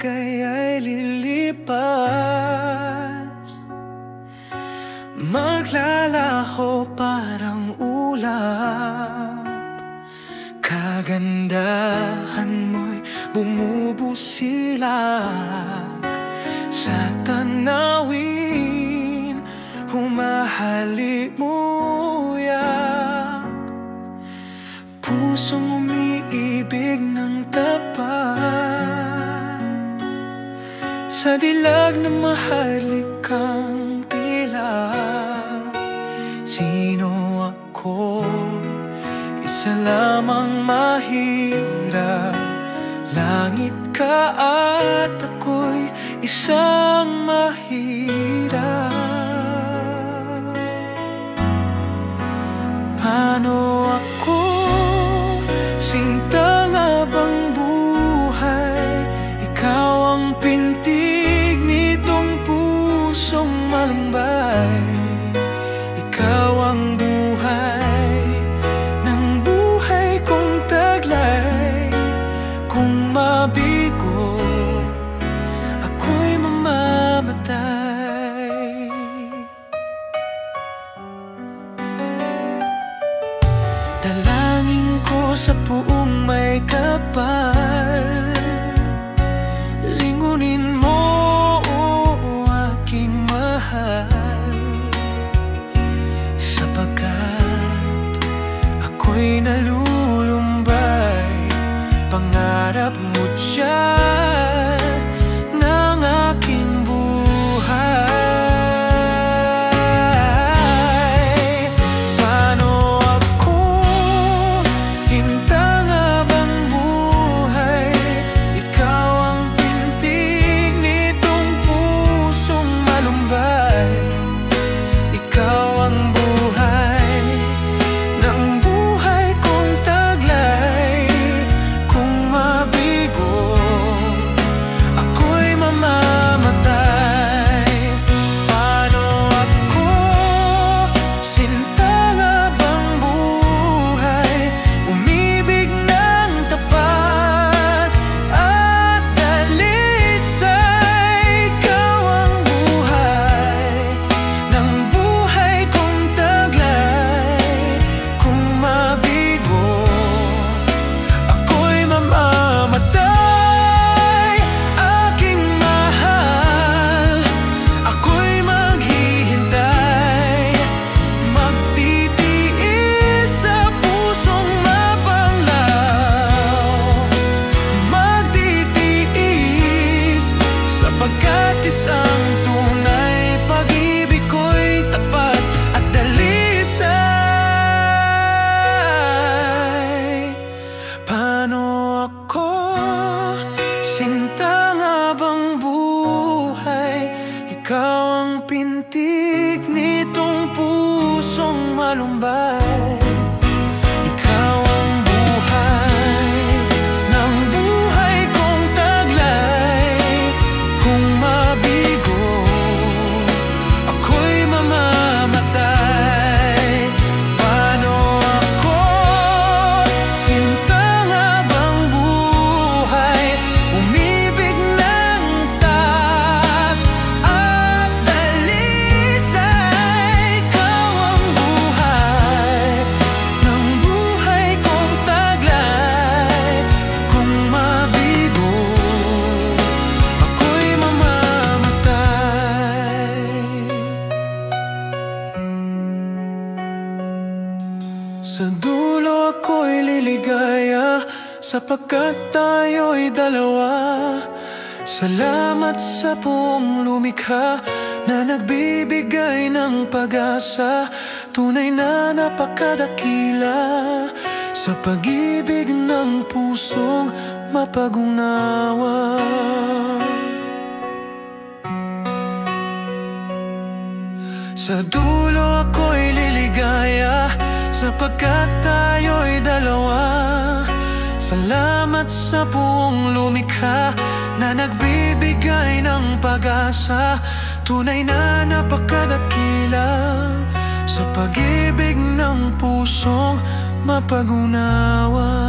bagay ay lilipas, maglalaho parang ulap. Kagandahan mo'y bumubusilak sa tanawin, humahalimuyak. Pusong umiibig ng tapat, sa dilag na mahalikang pilak. Sino ako? Isa lamang mahirap. Langit ka at ako'y isang mahirap. Paano ako? Sinta nga bang buhay? Ikaw ang pintig nitong pusong malumbay. Ikaw ang buhay ng buhay kong taglay. Kung mabigo, ako'y mamamatay. Dalangin ko sa puong may kapal, lingunin mo, aking mahal, sapagkat ako'y nalulumbay. Pangarap mo dyan ng aking buhay. Paano ako? Sinta nga bang buhay? Ikaw ang pintig nitong pusong malumbay. Ikaw ang buhay ng buhay kong taglay. Kung mabigo, ako'y mamamatay. Paano ako? Sinta nga bang buhay? Umibig ng tapat at dalisay. Ikaw ang buhay ng buhay kong taglay. Kung mabigo, ako'y mamamatay. Aking mahal, ako'y maghihintay, magtitiis sa pusong mapanglaw. Magtitiis sapagkat isang tunay pag-ibig ko'y tapat at dalisay. Paano ako? Sinta nga bang buhay? Ikaw ang pintig nitong pusong malumbay. Ikaw ang buhay ng buhay kong taglay. Kung mabigo, ako'y mamamatay. Paano ako? Sinta nga bang buhay? Umibig ng tapat at dalisay. Ikaw ang buhay ng buhay kong taglay. Kung mabigo, ako'y mamamatay. Sa dulo ako'y liligaya, sapagkat tayo'y dalawa. Salamat sa buong lumikha na nagbibigay ng pag-asa. Tunay na napakadakila sa pag-ibig ng pusong mapag-unawa. Sa dulo ako'y liligaya, sapagkat tayo'y dalawa. Salamat sa buong lumikha na nagbibigay ng pag-asa. Tunay na napakadakila sa pag-ibig ng pusong mapag-unawa.